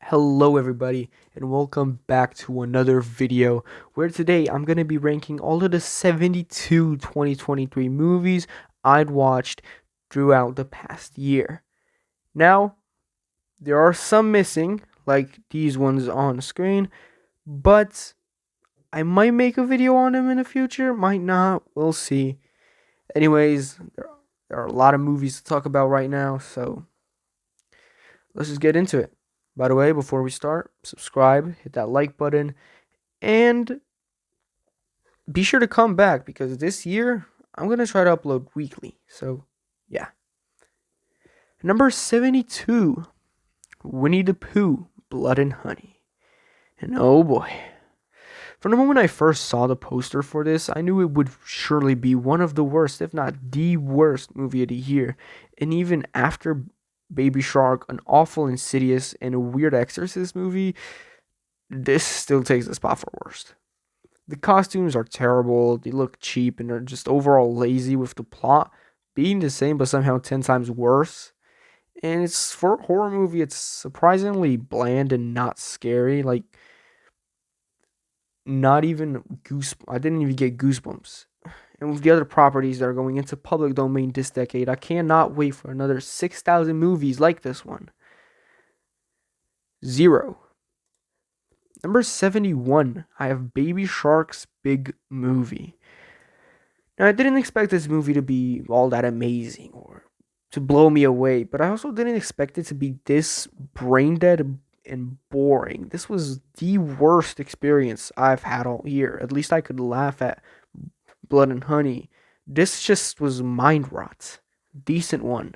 Hello everybody and welcome back to another video where today I'm going to be ranking all of the 72 2023 movies I'd watched throughout the past year. Now, there are some missing, like these ones on screen, but I might make a video on them in the future, might not, we'll see. Anyways, there are a lot of movies to talk about right now, so let's just get into it. By the way, before we start, subscribe, hit that like button, and be sure to come back because this year I'm going to try to upload weekly. So, yeah. Number 72, Winnie-the-Pooh, Blood and Honey. And oh boy. From the moment I first saw the poster for this, I knew it would surely be one of the worst, if not the worst, movie of the year. And even after Baby Shark, an awful Insidious, and a weird Exorcist movie, this still takes the spot for worst. The costumes are terrible, they look cheap, and are just overall lazy, with the plot being the same but somehow 10 times worse. And it's for a horror movie, it's surprisingly bland and not scary. Like, not even I didn't even get goosebumps. And with the other properties that are going into public domain this decade, I cannot wait for another 6,000 movies like this one. 0. Number 71, I have Baby Shark's Big Movie. Now, I didn't expect this movie to be all that amazing or to blow me away, but I also didn't expect it to be this brain dead and boring. This was the worst experience I've had all year. At least I could laugh at Blood and Honey. This just was mind rot. Decent one.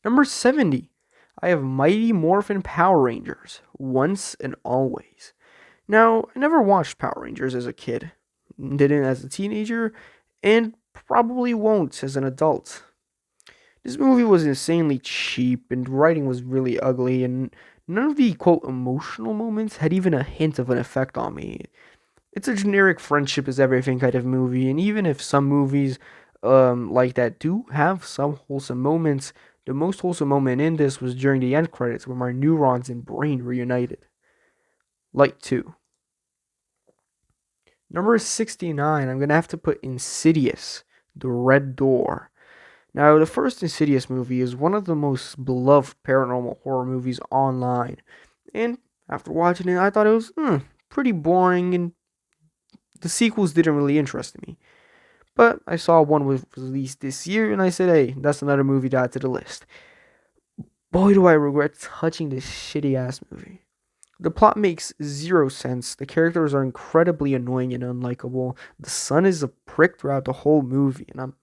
Number 70, I have Mighty Morphin Power Rangers, Once and Always. Now, I never watched Power Rangers as a kid, didn't as a teenager, and probably won't as an adult. This movie was insanely cheap, and writing was really ugly, and none of the quote emotional moments had even a hint of an effect on me. It's a generic friendship is everything kind of movie, and even if some movies like that do have some wholesome moments, the most wholesome moment in this was during the end credits where my neurons and brain reunited. Light 2. Number 69, I'm going to have to put Insidious, The Red Door. Now, the first Insidious movie is one of the most beloved paranormal horror movies online. And after watching it, I thought it was pretty boring, and the sequels didn't really interest me. But I saw one was released this year, and I said, hey, that's another movie to add to the list. Boy, do I regret touching this shitty ass movie. The plot makes zero sense. The characters are incredibly annoying and unlikable. The son is a prick throughout the whole movie, and I'm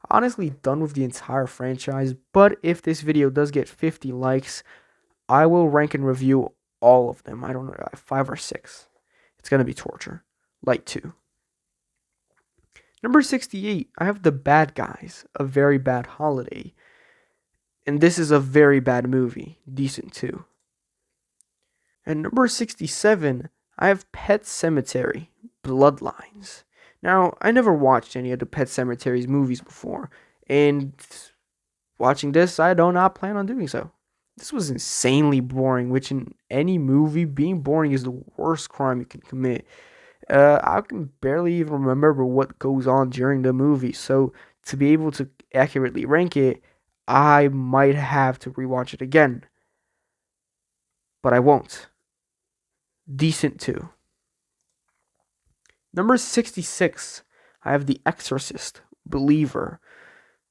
honestly done with the entire franchise. But if this video does get 50 likes, I will rank and review all of them. I don't know, 5 or 6. It's gonna be torture. Light 2. Number 68, I have The Bad Guys, A Very Bad Holiday. And this is a very bad movie. Decent too. And number 67, I have Pet Sematary, Bloodlines. Now, I never watched any of the Pet Sematary's movies before, and watching this, I do not plan on doing so. This was insanely boring, which in any movie, being boring is the worst crime you can commit. I can barely even remember what goes on during the movie, so to be able to accurately rank it, I might have to rewatch it again. But I won't. Decent too. Number 66, I have The Exorcist, Believer.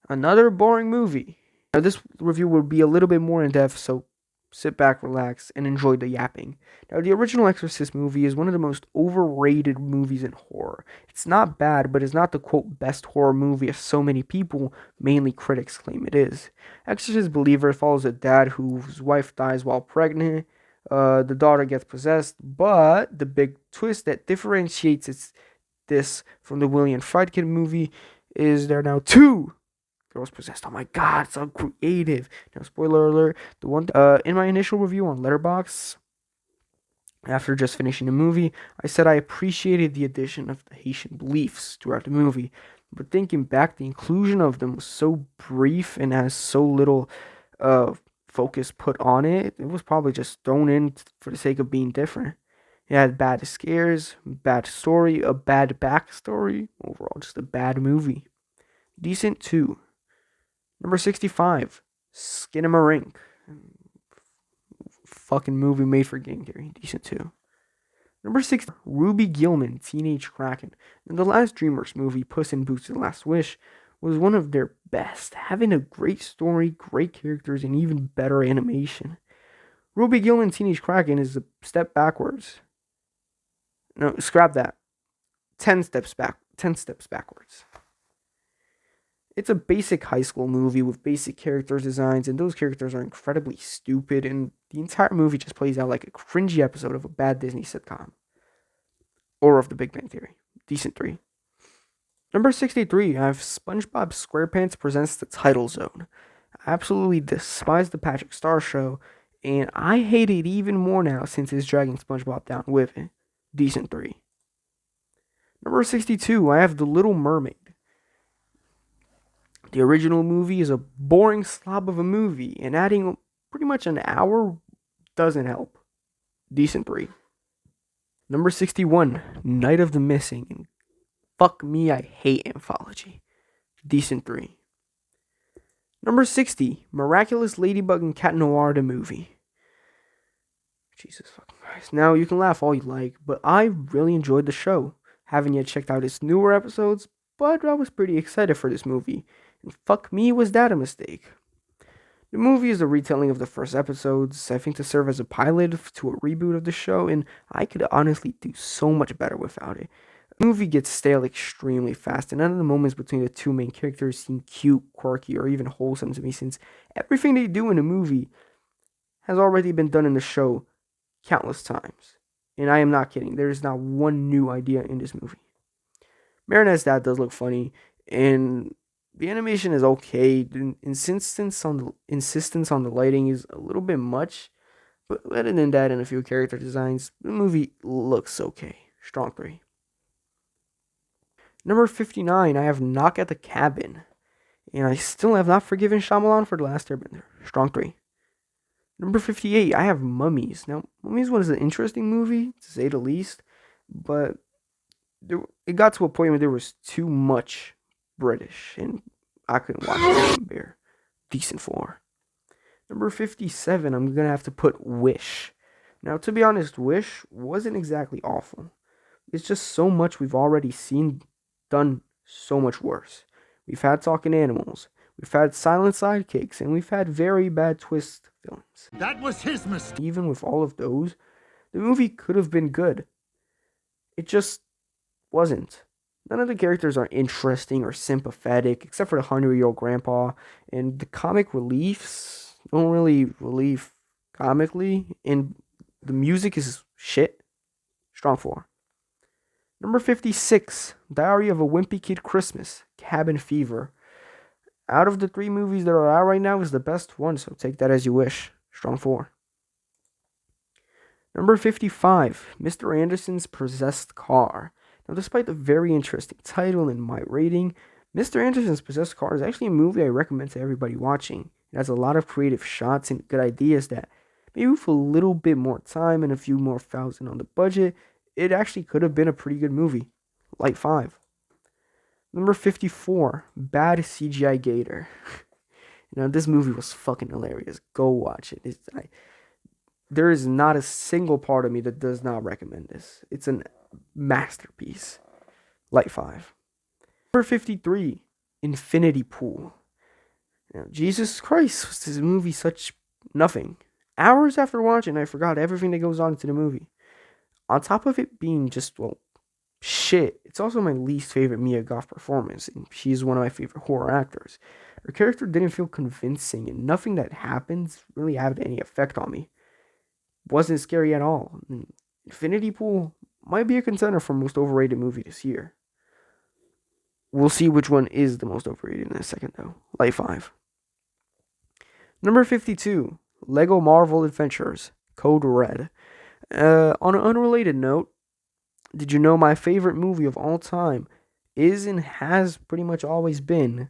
Another boring movie. Now, this review will be a little bit more in depth, so sit back, relax, and enjoy the yapping. Now, the original Exorcist movie is one of the most overrated movies in horror. It's not bad, but it's not the quote best horror movie as so many people, mainly critics, claim it is. Exorcist Believer follows a dad whose wife dies while pregnant. The daughter gets possessed, but the big twist that differentiates this from the William Friedkin movie is there are now two girls possessed. Oh my god, it's so creative. Now, spoiler alert, the one in my initial review on Letterboxd, after just finishing the movie, I said I appreciated the addition of the Haitian beliefs throughout the movie, but thinking back, the inclusion of them was so brief and has so little focus put on it. It was probably just thrown in for the sake of being different. It had bad scares, bad story, a bad backstory. Overall, just a bad movie. Decent 2. Number 65, Skinamarink. Fucking movie made for game theory. Decent 2. Number 6, Ruby Gillman, Teenage Kraken. And the last DreamWorks movie, Puss in Boots: The Last Wish, was one of their best, having a great story, great characters, and even better animation. Ruby Gillman, Teenage Kraken is a step backwards. No, scrap that. 10 steps back. 10 steps backwards. It's a basic high school movie with basic character designs, and those characters are incredibly stupid, and the entire movie just plays out like a cringy episode of a bad Disney sitcom. Or of The Big Bang Theory. Decent 3. Number 63, I have SpongeBob SquarePants Presents The Title Zone. I absolutely despise the Patrick Star Show, and I hate it even more now since it's dragging SpongeBob down with it. Decent 3. Number 62, I have The Little Mermaid. The original movie is a boring slob of a movie, and adding pretty much an hour doesn't help. Decent 3. Number 61, Night of the Missing. And fuck me, I hate Anthology. Decent 3. Number 60, Miraculous Ladybug and Cat Noir the movie. Jesus fucking Christ. Now, you can laugh all you like, but I really enjoyed the show. Haven't yet checked out its newer episodes, but I was pretty excited for this movie. And fuck me, was that a mistake. The movie is a retelling of the first episodes, I think to serve as a pilot to a reboot of the show, and I could honestly do so much better without it. The movie gets stale extremely fast, and none of the moments between the two main characters seem cute, quirky, or even wholesome to me, since everything they do in the movie has already been done in the show countless times. And I am not kidding, there is not one new idea in this movie. Marinette's dad does look funny, and the animation is okay. The insistence on the lighting is a little bit much, but other than that and a few character designs, the movie looks okay. Strong 3. Number 59, I have Knock at the Cabin, and I still have not forgiven Shyamalan for The Last Airbender. Strong 3. Number 58, I have Mummies. Now, Mummies was an interesting movie, to say the least, but it got to a point where there was too much British, and I couldn't watch it. Bear. Decent 4. Number 57, I'm gonna have to put Wish. Now, to be honest, Wish wasn't exactly awful. It's just so much we've already seen done so much worse. We've had talking animals, we've had silent sidekicks, and we've had very bad twist films. That was his mistake. Even with all of those, the movie could have been good. It just wasn't. None of the characters are interesting or sympathetic, except for the 100-year-old grandpa, and the comic reliefs don't really relieve comically, and the music is shit. Strong 4. Number 56, Diary of a Wimpy Kid Christmas, Cabin Fever. Out of the 3 movies that are out right now, is the best one, so take that as you wish. Strong 4. Number 55, Mr. Anderson's Possessed Car. Now, despite the very interesting title and my rating, Mr. Anderson's Possessed Car is actually a movie I recommend to everybody watching. It has a lot of creative shots and good ideas that, maybe with a little bit more time and a few more thousand on the budget, it actually could have been a pretty good movie. Light 5. Number 54, Bad CGI Gator. This movie was fucking hilarious. Go watch it. There is not a single part of me that does not recommend this. It's a masterpiece. Light 5. Number 53, Infinity Pool. Now, Jesus Christ, was this movie such nothing? Hours after watching, I forgot everything that goes on into the movie. On top of it being just, shit, it's also my least favorite Mia Goth performance, and she's one of my favorite horror actors. Her character didn't feel convincing, and nothing that happens really had any effect on me. Wasn't scary at all. Infinity Pool might be a contender for most overrated movie this year. We'll see which one is the most overrated in a second, though. Light 5. Number 52, Lego Marvel Adventures, Code Red. On an unrelated note, did you know my favorite movie of all time is and has pretty much always been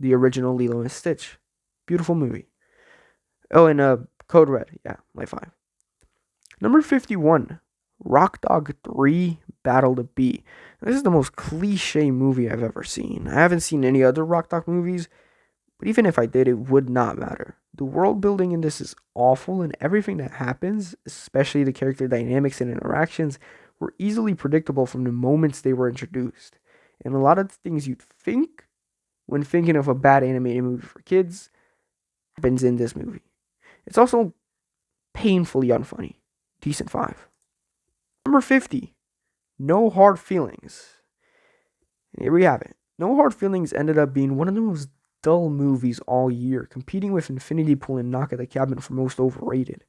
the original Lilo and Stitch? Beautiful movie. Oh, and Code Red. Yeah, Light 5. Number 51, Rock Dog 3 Battle to Beat. This is the most cliche movie I've ever seen. I haven't seen any other Rock Dog movies, but even if I did, it would not matter. The world building in this is awful, and everything that happens, especially the character dynamics and interactions, were easily predictable from the moments they were introduced. And a lot of the things you'd think when thinking of a bad animated movie for kids happens in this movie. It's also painfully unfunny. Decent 5. Number 50, No Hard Feelings. And here we have it. No Hard Feelings ended up being one of the most dull movies all year, competing with Infinity Pool and Knock at the Cabin for most overrated.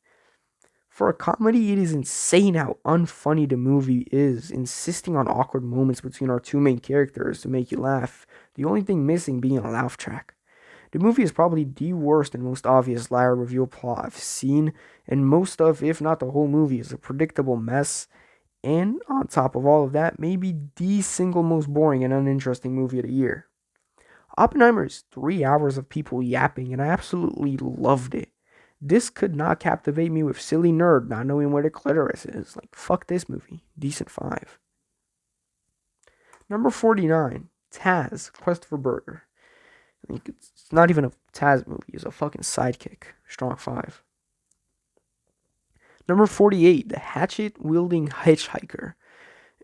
For a comedy, it is insane how unfunny the movie is, insisting on awkward moments between our two main characters to make you laugh, the only thing missing being a laugh track. The movie is probably the worst and most obvious liar reveal plot I've seen, and most of, if not the whole movie, is a predictable mess, and on top of all of that, maybe the single most boring and uninteresting movie of the year. Oppenheimer is 3 hours of people yapping, and I absolutely loved it. This could not captivate me with silly nerd not knowing where the clitoris is. Like, fuck this movie. Decent 5. Number 49, Taz, Quest for Burger. It's not even a Taz movie, it's a fucking sidekick. Strong 5. Number 48, The Hatchet-Wielding Hitchhiker.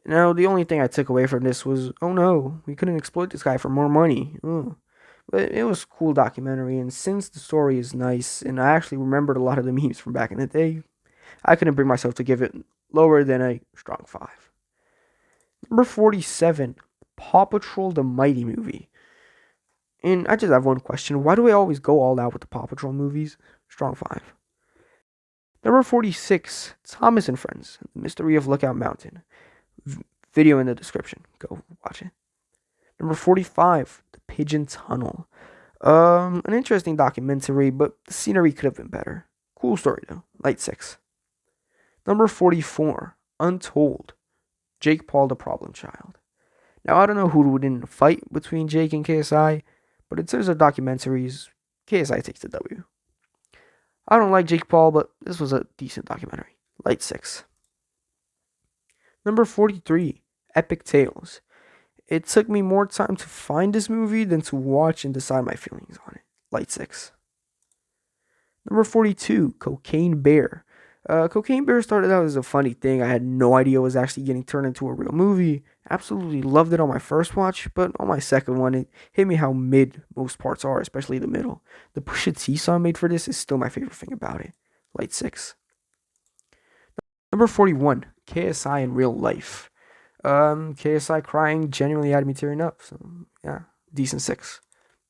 Now, the only thing I took away from this was, oh no, we couldn't exploit this guy for more money. Ugh. But it was a cool documentary, and since the story is nice, and I actually remembered a lot of the memes from back in the day, I couldn't bring myself to give it lower than a strong 5. Number 47, Paw Patrol the Mighty Movie. And I just have one question. Why do I always go all out with the Paw Patrol movies? Strong 5. Number 46, Thomas and Friends, The Mystery of Lookout Mountain. Video in the description. Go watch it. Number 45, The Pigeon Tunnel. An interesting documentary, but the scenery could have been better. Cool story though. Light 6. Number 44, Untold. Jake Paul the Problem Child. Now I don't know who would win a fight between Jake and KSI, but in terms of documentaries, KSI takes the W. I don't like Jake Paul, but this was a decent documentary. Light 6. Number 43, Epic Tales. It took me more time to find this movie than to watch and decide my feelings on it. Light 6. Number 42, Cocaine Bear. Cocaine Bear started out as a funny thing. I had no idea it was actually getting turned into a real movie. Absolutely loved it on my first watch, but on my second one, it hit me how mid most parts are, especially the middle. The Pusha T song made for this is still my favorite thing about it. Light 6. Number 41, KSI in Real Life. KSI crying genuinely had me tearing up, so yeah, decent 6.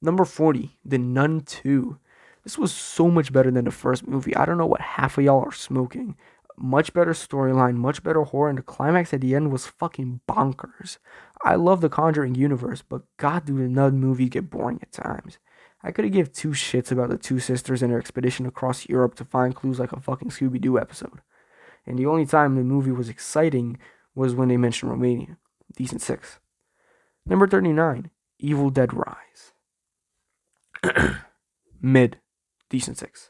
Number 40, The Nun 2. This was so much better than the first movie. I don't know what half of y'all are smoking. Much better storyline, much better horror, and the climax at the end was fucking bonkers. I love the Conjuring universe, but god do the Nun movies get boring at times. I could have give two shits about the two sisters and their expedition across Europe to find clues like a fucking Scooby-Doo episode. And the only time the movie was exciting was when they mentioned Romania. Decent 6. Number 39, Evil Dead Rise. Mid. Decent 6.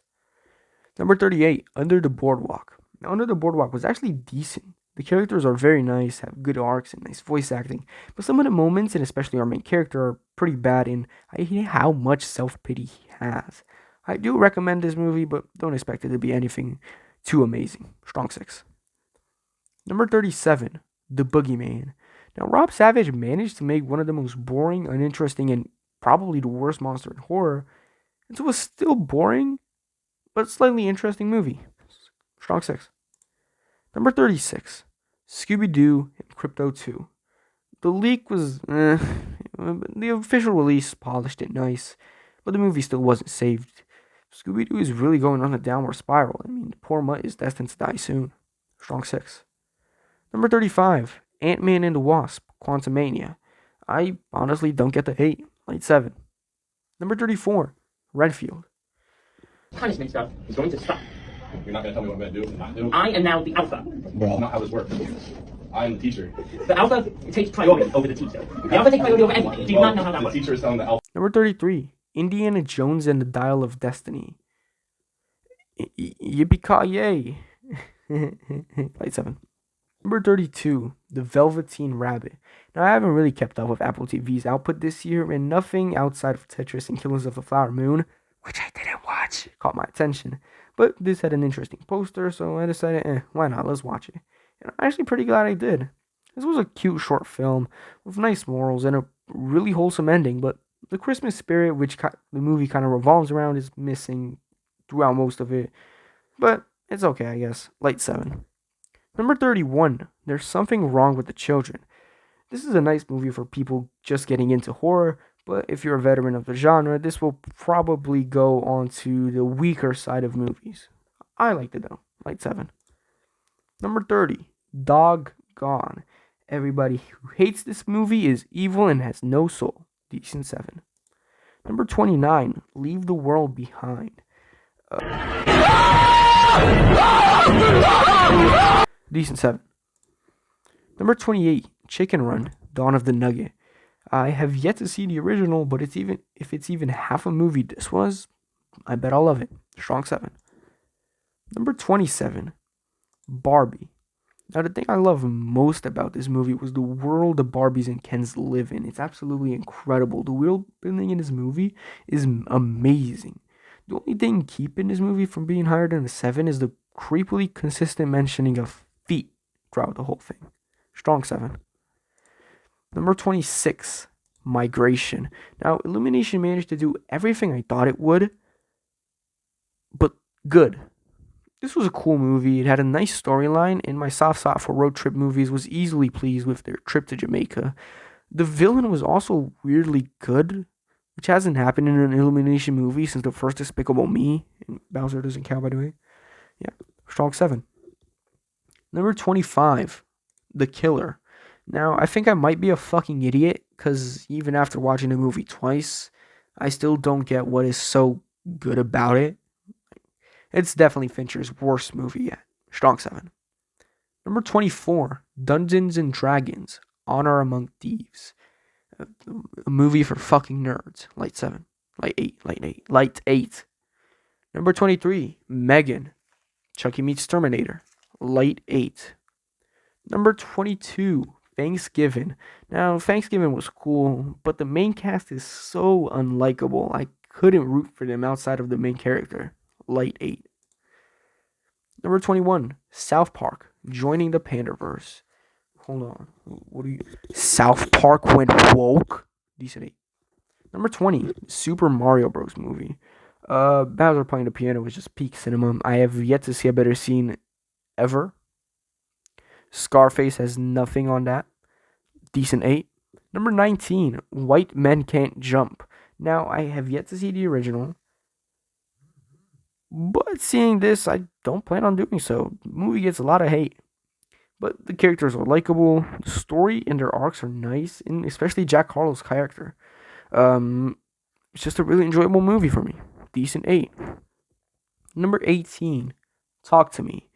Number 38, Under the Boardwalk. Now, Under the Boardwalk was actually decent. The characters are very nice, have good arcs and nice voice acting, but some of the moments, and especially our main character, are pretty bad, and I hate how much self-pity he has. I do recommend this movie, but don't expect it to be anything too amazing. Strong 6. Number 37, The Boogeyman. Now, Rob Savage managed to make one of the most boring, uninteresting, and probably the worst monster in horror into a still boring, but slightly interesting movie. Strong 6. Number 36, Scooby-Doo and Crypto 2. The leak was the official release polished it nice, but the movie still wasn't saved. Scooby-Doo is really going on a downward spiral. I mean, the poor mutt is destined to die soon. Strong 6. Number 35, Ant-Man and the Wasp, Quantumania. I honestly don't get the hate. Light 7. Number 34, Redfield. Punishment stuff is going to stop. You're not going to tell me what I'm going to do and not do? I am now the alpha. Well, not how this works. I am the teacher. The alpha takes priority over the teacher. The alpha takes priority over everything. Do you not know how that The works? teacher is telling the alpha. Number 33, Indiana Jones and the Dial of Destiny. Yippee-ki-yay. Light 7. Number 32, The Velveteen Rabbit. Now, I haven't really kept up with Apple TV's output this year, and nothing outside of Tetris and Killers of the Flower Moon, which I didn't watch, caught my attention. But this had an interesting poster, so I decided, why not? Let's watch it. And I'm actually pretty glad I did. This was a cute short film with nice morals and a really wholesome ending, but the Christmas spirit, which the movie kind of revolves around, is missing throughout most of it. But it's okay, I guess. Light 7. Number 31, There's Something Wrong with the Children. This is a nice movie for people just getting into horror, but if you're a veteran of the genre, this will probably go on to the weaker side of movies. I liked it though. Light 7. Number 30, Dog Gone. Everybody who hates this movie is evil and has no soul. Decent 7. Number 29, Leave the World Behind. Decent 7. Number 28, Chicken Run, Dawn of the Nugget. I have yet to see the original, but if it's even half a movie this was, I bet I'll love it. Strong 7. Number 27, Barbie. Now, the thing I love most about this movie was the world the Barbies and Kens live in. It's absolutely incredible. The world building in this movie is amazing. The only thing keeping this movie from being higher than a 7 is the creepily consistent mentioning of feet throughout the whole thing. Strong 7. Number 26, Migration. Now, Illumination managed to do everything I thought it would, but good. This was a cool movie. It had a nice storyline, and my soft spot for road trip movies was easily pleased with their trip to Jamaica. The villain was also weirdly good, which hasn't happened in an Illumination movie since the first Despicable Me. And Bowser doesn't count, by the way. Yeah, strong 7. Number 25, The Killer. Now, I think I might be a fucking idiot, because even after watching the movie twice, I still don't get what is so good about it. It's definitely Fincher's worst movie yet. Strong 7. Number 24, Dungeons and Dragons, Honor Among Thieves. A movie for fucking nerds. Light 7. Light 8. Number 23, Megan, Chucky Meets Terminator. Light 8. Number 22, Thanksgiving. Now, Thanksgiving was cool, but the main cast is so unlikable. I couldn't root for them outside of the main character. Light 8. Number 21, South Park, Joining the Pandaverse. Hold on. What are you? South Park went woke? Decent 8. Number 20, Super Mario Bros. Movie. Bowser playing the piano was just peak cinema. I have yet to see a better scene ever. Scarface has nothing on that. Decent 8. Number 19, White Men Can't Jump. Now, I have yet to see the original, but seeing this, I don't plan on doing so. The movie gets a lot of hate, but the characters are likable. The story and their arcs are nice, and especially Jack Harlow's character. It's just a really enjoyable movie for me. Decent 8. Number 18, Talk to Me.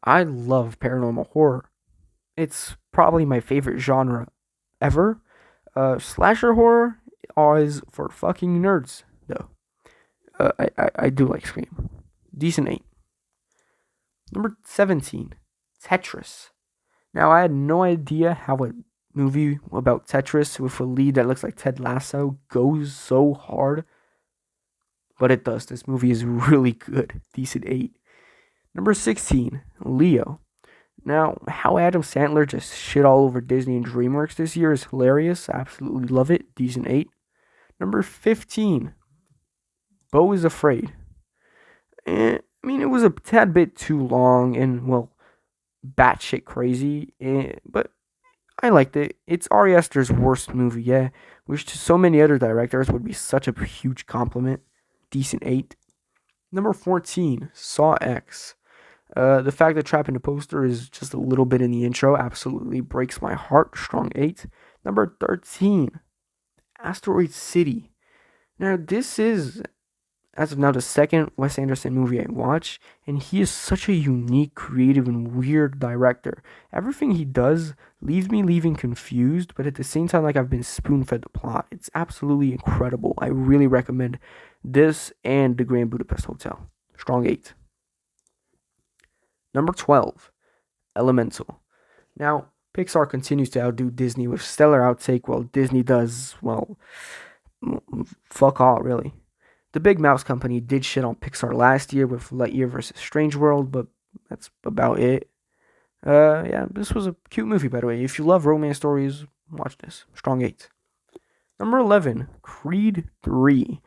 I love paranormal horror. It's probably my favorite genre ever. Slasher horror is for fucking nerds, though. I do like Scream. Decent 8. Number 17, Tetris. Now, I had no idea how a movie about Tetris with a lead that looks like Ted Lasso goes so hard, but it does. This movie is really good. Decent 8. Number 16, Leo. Now, how Adam Sandler just shit all over Disney and DreamWorks this year is hilarious. I absolutely love it. Decent 8. Number 15, Beau is Afraid. I mean, it was a tad bit too long and, well, batshit crazy, but I liked it. It's Ari Aster's worst movie, yeah, which to so many other directors would be such a huge compliment. Decent 8. Number 14, Saw X. The fact that Trap in the Poster is just a little bit in the intro absolutely breaks my heart. Strong 8. Number 13, Asteroid City. Now, this is, as of now, the second Wes Anderson movie I watch, and he is such a unique, creative, and weird director. Everything he does leaves me leaving confused, but at the same time, like I've been spoon-fed the plot. It's absolutely incredible. I really recommend this and The Grand Budapest Hotel. Strong 8. Number 12, Elemental. Now, Pixar continues to outdo Disney with stellar outtake while Disney does, well, fuck all, really. The Big Mouse Company did shit on Pixar last year with Lightyear versus Strange World, but that's about it. Yeah, this was a cute movie, by the way. If you love romance stories, watch this. Strong 8. Number 11, Creed 3.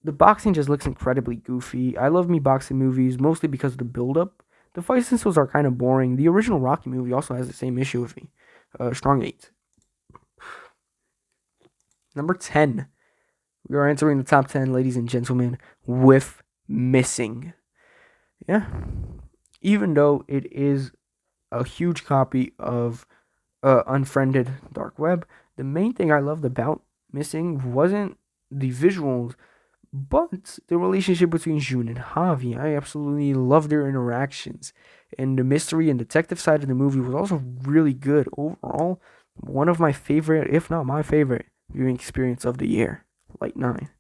The boxing just looks incredibly goofy. I love me boxing movies mostly because of the build up. The fight scenes are kind of boring. The original Rocky movie also has the same issue with me. Strong 8. Number 10. We are entering the top 10, ladies and gentlemen, with Missing. Yeah. Even though it is a huge copy of Unfriended Dark Web, the main thing I loved about Missing wasn't the visuals, but the relationship between June and Javi. I absolutely loved their interactions. And the mystery and detective side of the movie was also really good. Overall, one of my favorite, if not my favorite, viewing experience of the year. Like 9.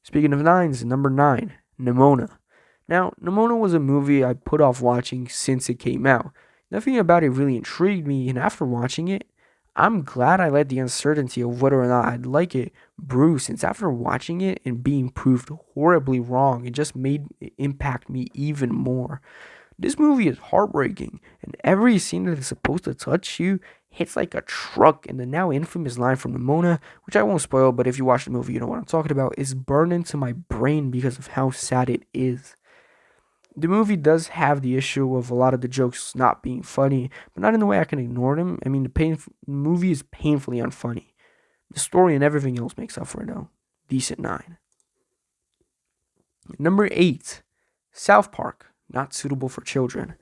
Speaking of 9s, number 9, Nimona. Now, Nimona was a movie I put off watching since it came out. Nothing about it really intrigued me, and after watching it, I'm glad I let the uncertainty of whether or not I'd like it brew, since after watching it and being proved horribly wrong, it just made it impact me even more. This movie is heartbreaking, and every scene that is supposed to touch you hits like a truck, and the now infamous line from Nimona, which I won't spoil, but if you watch the movie, you know what I'm talking about, is burned into my brain because of how sad it is. The movie does have the issue of a lot of the jokes not being funny, but not in the way I can ignore them. I mean, movie is painfully unfunny. The story and everything else makes up for it, though. Decent 9. Number 8, South Park. Not suitable for children.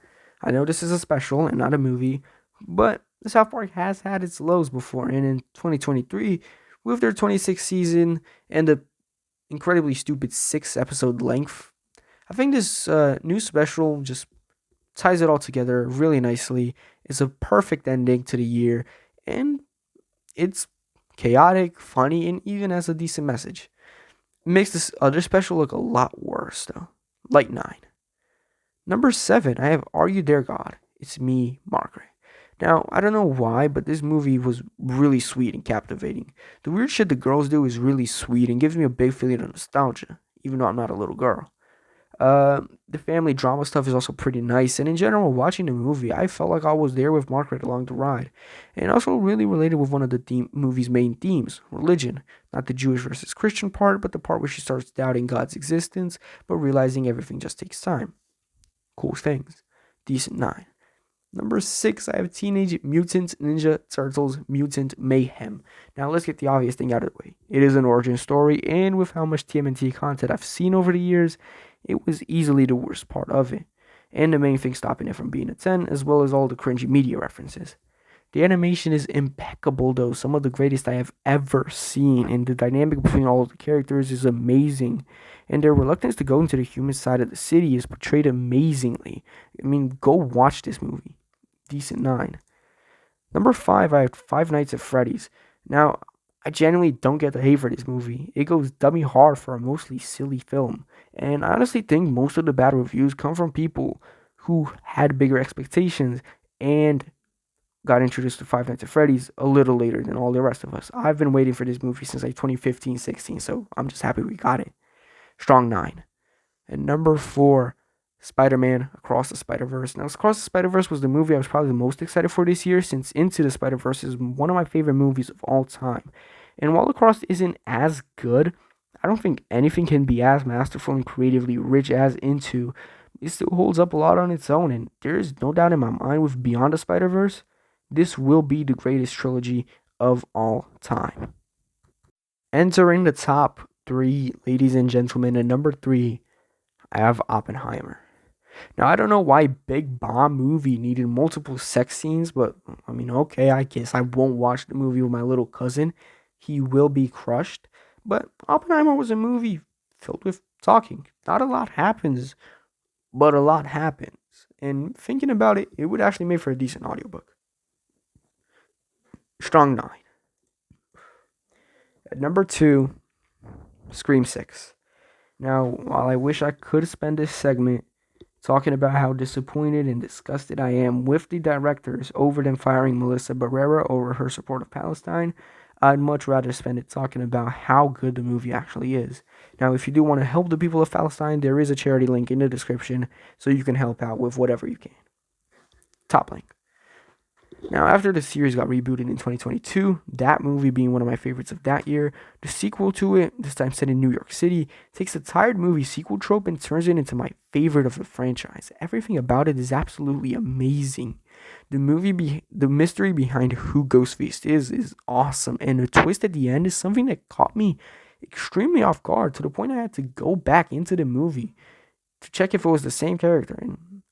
I know this is a special and not a movie, but South Park has had its lows before, and in 2023, with their 26th season and the incredibly stupid 6 episode length, I think this new special just ties it all together really nicely. It's a perfect ending to the year, and it's chaotic, funny, and even has a decent message. It makes this other special look a lot worse, though. Like 9. Number 7, I have Are You There, God? It's me, Margaret. Now, I don't know why, but this movie was really sweet and captivating. The weird shit the girls do is really sweet and gives me a big feeling of nostalgia, even though I'm not a little girl. The family drama stuff is also pretty nice, and in general, watching the movie, I felt like I was there with Margaret along the ride, and also really related with one of the movie's main themes, religion. Not the Jewish versus Christian part, but the part where she starts doubting God's existence, but realizing everything just takes time. Cool things. Decent 9. Number 6, I have Teenage Mutant Ninja Turtles Mutant Mayhem. Now let's get the obvious thing out of the way. It is an origin story, and with how much TMNT content I've seen over the years, it was easily the worst part of it. And the main thing stopping it from being a 10, as well as all the cringy media references. The animation is impeccable though, some of the greatest I have ever seen, and the dynamic between all of the characters is amazing. And their reluctance to go into the human side of the city is portrayed amazingly. I mean, go watch this movie. Decent 9. Number 5, I have Five Nights at Freddy's. Now, I genuinely don't get the hate for this movie. It goes dummy hard for a mostly silly film. And I honestly think most of the bad reviews come from people who had bigger expectations and got introduced to Five Nights at Freddy's a little later than all the rest of us. I've been waiting for this movie since like 2015-16, so I'm just happy we got it. Strong 9. And number 4, Spider-Man Across the Spider-Verse. Now, Across the Spider-Verse was the movie I was probably the most excited for this year, since Into the Spider-Verse is one of my favorite movies of all time. And while Across isn't as good, I don't think anything can be as masterful and creatively rich as Into. It still holds up a lot on its own, and there's no doubt in my mind with Beyond the Spider-Verse, this will be the greatest trilogy of all time. Entering the top 3, ladies and gentlemen, at number 3, I have Oppenheimer. Now, I don't know why Big Bomb movie needed multiple sex scenes, but I mean, okay, I guess I won't watch the movie with my little cousin. He will be crushed. But Oppenheimer was a movie filled with talking. Not a lot happens, but a lot happens. And thinking about it, it would actually make for a decent audiobook. Strong 9. At number 2, Scream 6. Now, while I wish I could spend this segment talking about how disappointed and disgusted I am with the directors over them firing Melissa Barrera over her support of Palestine. I'd much rather spend it talking about how good the movie actually is. Now, if you do want to help the people of Palestine, there is a charity link in the description so you can help out with whatever you can. Top link. Now, after the series got rebooted in 2022, that movie being one of my favorites of that year, the sequel to it, this time set in New York City, takes a tired movie sequel trope and turns it into my favorite of the franchise. Everything about it is absolutely amazing. The mystery behind who Ghostface is awesome, and the twist at the end is something that caught me extremely off guard to the point I had to go back into the movie to check if it was the same character. And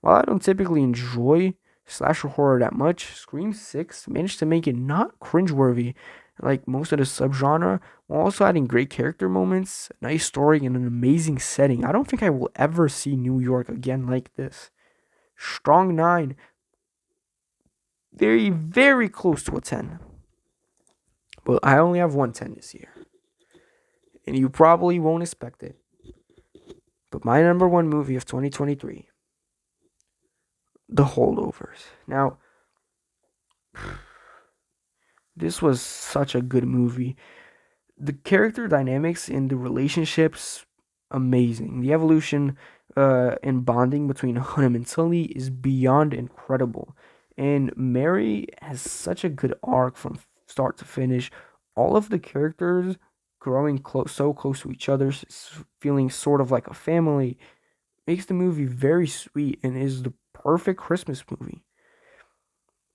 while I don't typically enjoy slasher horror that much, Scream 6 managed to make it not cringeworthy like most of the subgenre, while also adding great character moments, a nice story, and an amazing setting. I don't think I will ever see New York again like this. Strong 9, very, very close to a 10. But I only have one 10 this year. And you probably won't expect it. But my number one movie of 2023, The Holdovers. Now, this was such a good movie. The character dynamics in the relationships, amazing. The evolution and bonding between Hunnam and Sully is beyond incredible. And Mary has such a good arc from start to finish. All of the characters growing so close to each other, feeling sort of like a family, makes the movie very sweet and is the perfect Christmas movie.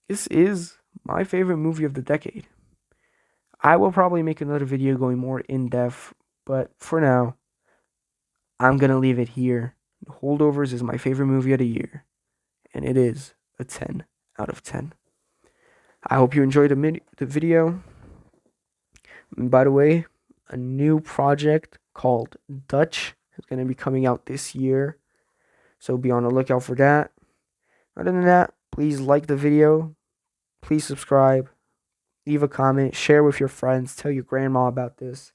This is my favorite movie of the decade. I will probably make another video going more in depth, but for now, I'm gonna leave it here. Holdovers is my favorite movie of the year, and it is a 10 out of 10. I hope you enjoyed the video. And by the way, a new project called Dutch is gonna be coming out this year, so be on the lookout for that. Other than that, please like the video, please subscribe, leave a comment, share with your friends, tell your grandma about this.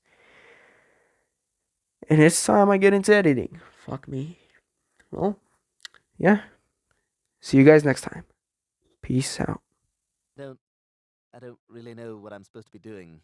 And it's time I get into editing. Fuck me. Well, yeah. See you guys next time. Peace out. don't I don't really know what I'm supposed to be doing.